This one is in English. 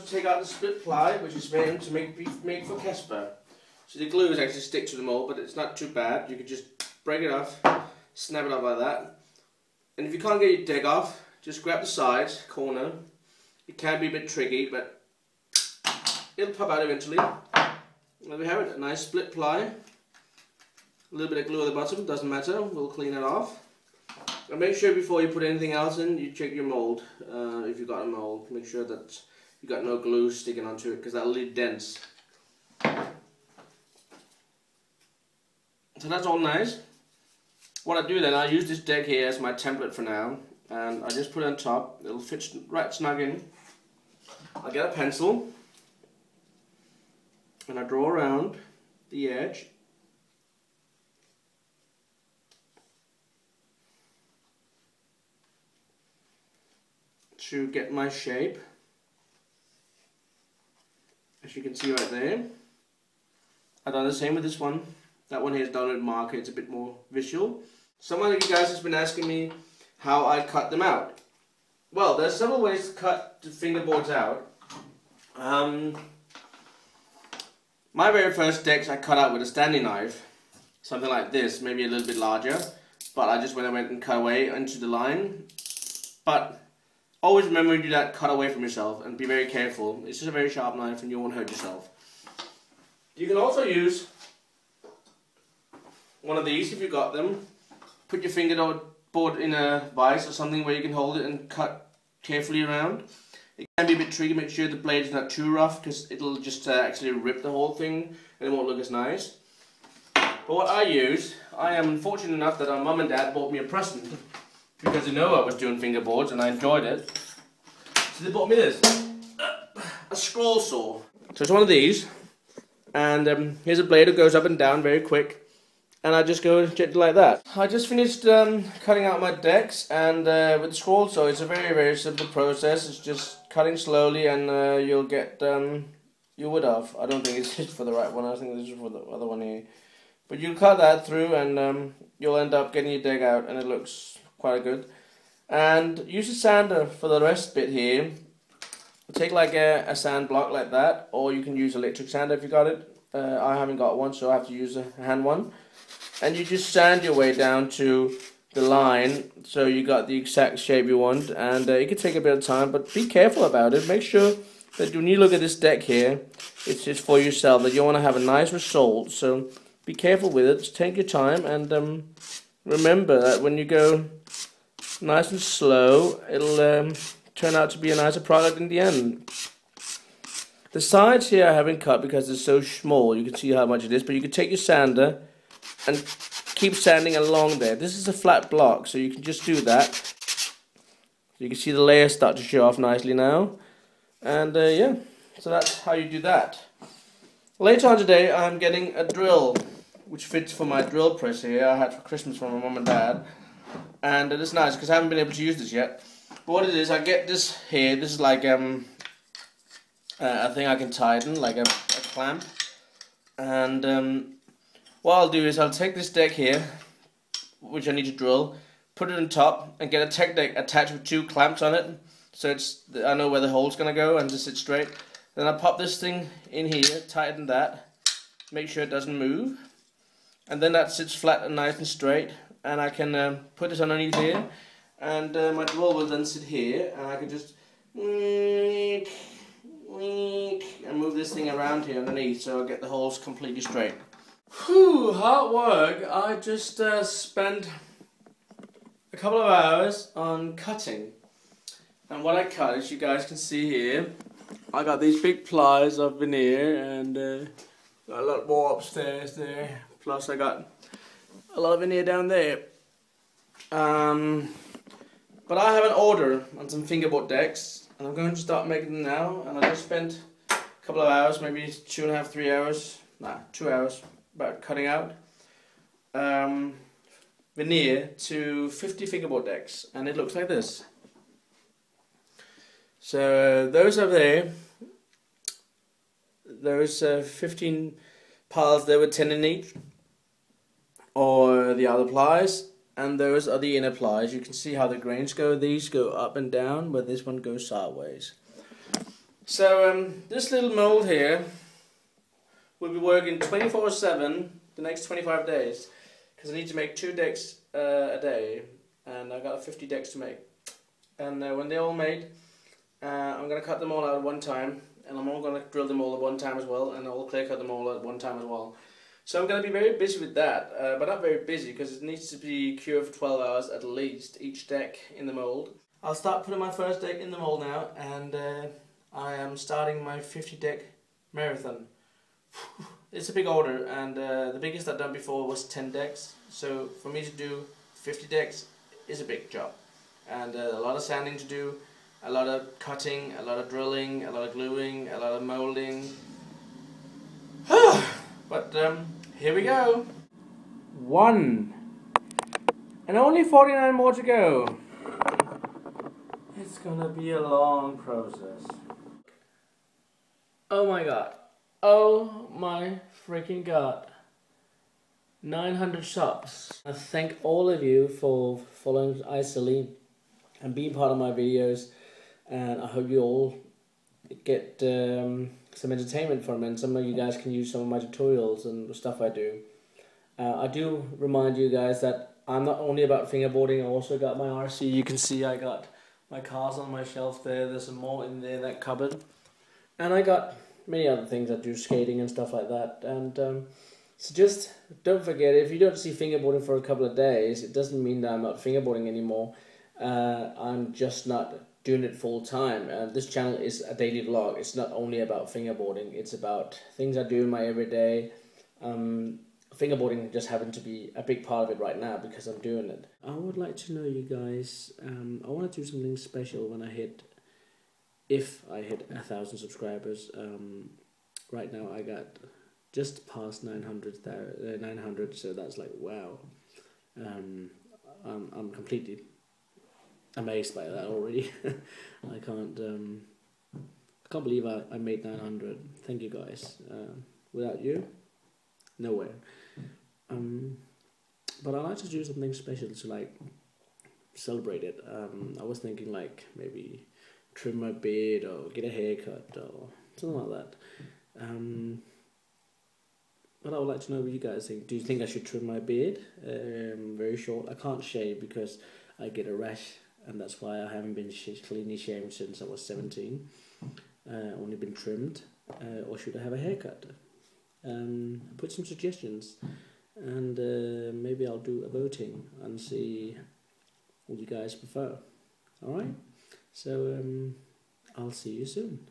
to take out the split ply, which is meant to make for Casper. So the glue is actually stick to the mold, but it's not too bad. You can just break it off, snap it up like that. And if you can't get your deck off, just grab the sides, corner. It can be a bit tricky, but it'll pop out eventually. There we have it, a nice split ply. A little bit of glue at the bottom, doesn't matter, we'll clean it off. And make sure before you put anything else in, you check your mold. If you've got a mold, make sure that you've got no glue sticking onto it, because that'll leave dents. So that's all nice. What I do then, I use this deck here as my template for now, and I just put it on top. It'll fit right snug in. I'll get a pencil, and I draw around the edge. To get my shape, as you can see right there. I've done the same with this one. That one here is done with marker, it's a bit more visual. Someone of you guys has been asking me how I cut them out. Well, there's several ways to cut the fingerboards out. My very first decks I cut out with a Stanley knife, something like this, maybe a little bit larger, but I just went and cut away into the line. But always remember to do that, cut away from yourself, and be very careful. It's just a very sharp knife and you won't hurt yourself. You can also use one of these if you got them. Put your fingerboard in a vise or something where you can hold it and cut carefully around. It can be a bit tricky, make sure the blade is not too rough, because it'll just actually rip the whole thing and it won't look as nice. But what I use, I am fortunate enough that our mum and dad bought me a present, because they know I was doing fingerboards and I enjoyed it. So they bought me this, a scroll saw. So it's one of these, and here's a blade that goes up and down very quick. And I just go gently like that. I just finished cutting out my decks, and with the scroll saw, it's a very, very simple process. It's just cutting slowly, and you'll get your wood off. I don't think it's for the right one. I think this is for the other one here. But you cut that through, and you'll end up getting your deck out, and it looks quite good. And use a sander for the rest bit here. Take like a sand block like that, or you can use electric sander if you got it. I haven't got one, so I have to use a hand one. And you just sand your way down to the line so you got the exact shape you want, and it can take a bit of time, but be careful about it. Make sure that when you look at this deck here, it's just for yourself, that you want to have a nice result, so be careful with it. Just take your time, and remember that when you go nice and slow, it'll turn out to be a nicer product in the end. The sides here I haven't cut because they're so small, you can see how much it is, but you can take your sander and keep sanding along there. This is a flat block, so you can just do that. You can see the layers start to show off nicely now. And yeah, so that's how you do that. Later on today, I'm getting a drill, which fits for my drill press here. I had for Christmas from my mum and dad. And it's nice, because I haven't been able to use this yet. But what it is, I get this here. This is like a thing I can tighten, like a clamp. And what I'll do is I'll take this deck here, which I need to drill, put it on top, and get a tech deck attached with two clamps on it, so I know where the hole's going to go and just sit straight. Then I pop this thing in here, tighten that, make sure it doesn't move, and then that sits flat and nice and straight, and I can put this underneath here, and my drill will then sit here, and I can just and move this thing around here underneath, so I'll get the holes completely straight. Whew, hard work. I just spent a couple of hours on cutting. And what I cut, as you guys can see here, I got these big plies of veneer, and got a lot more upstairs there. Plus I got a lot of veneer down there. But I have an order on some fingerboard decks, and I'm going to start making them now. And I just spent a couple of hours, maybe 2.5, 3 hours, 2 hours, about cutting out veneer to 50 fingerboard decks, and it looks like this. So those are there. Those 15 piles there with 10 in each, or the other plies, and those are the inner plies. You can see how the grains go. These go up and down, but this one goes sideways. So this little mould here will be working 24/7 the next 25 days because I need to make 2 decks a day, and I've got 50 decks to make. And when they're all made, I'm going to cut them all out at one time, and I'm all going to drill them all at one time as well, and I'll clear cut them all at one time as well. So I'm going to be very busy with that, but not very busy because it needs to be cured for 12 hours at least, each deck in the mould. I'll start putting my first deck in the mould now, and I am starting my 50 deck marathon. It's a big order, and the biggest I've done before was 10 decks, so for me to do 50 decks is a big job, and a lot of sanding to do, a lot of cutting, a lot of drilling, a lot of gluing, a lot of moulding. But here we go. 1 and only 49 more to go. It's gonna be a long process. Oh my god. Oh my freaking god. 900 subs. I thank all of you for following Iceline and being part of my videos, and I hope you all get some entertainment from it, and some of you guys can use some of my tutorials and stuff I do. I do remind you guys that I'm not only about fingerboarding, I also got my RC. You can see I got my cars on my shelf there, there's some more in there in that cupboard. And I got many other things. I do skating and stuff like that. And so just don't forget, if you don't see fingerboarding for a couple of days, it doesn't mean that I'm not fingerboarding anymore. I'm just not doing it full time. This channel is a daily vlog. It's not only about fingerboarding, it's about things I do in my everyday. Fingerboarding just happened to be a big part of it right now because I'm doing it. I would like to know, you guys, I want to do something special when if I hit 1,000 subscribers. Right now I got just past 900, so that's like wow. I'm completely amazed by that already. I can't believe I made 900. Thank you guys. Without you, nowhere. But I like to do something special to like celebrate it. I was thinking like maybe trim my beard or get a haircut or something like that. But I would like to know what you guys think. Do you think I should trim my beard? Very short. I can't shave because I get a rash, and that's why I haven't been cleanly shaved since I was 17. Only been trimmed. Or should I have a haircut? Put some suggestions, and maybe I'll do a voting and see what you guys prefer. Alright? So I'll see you soon.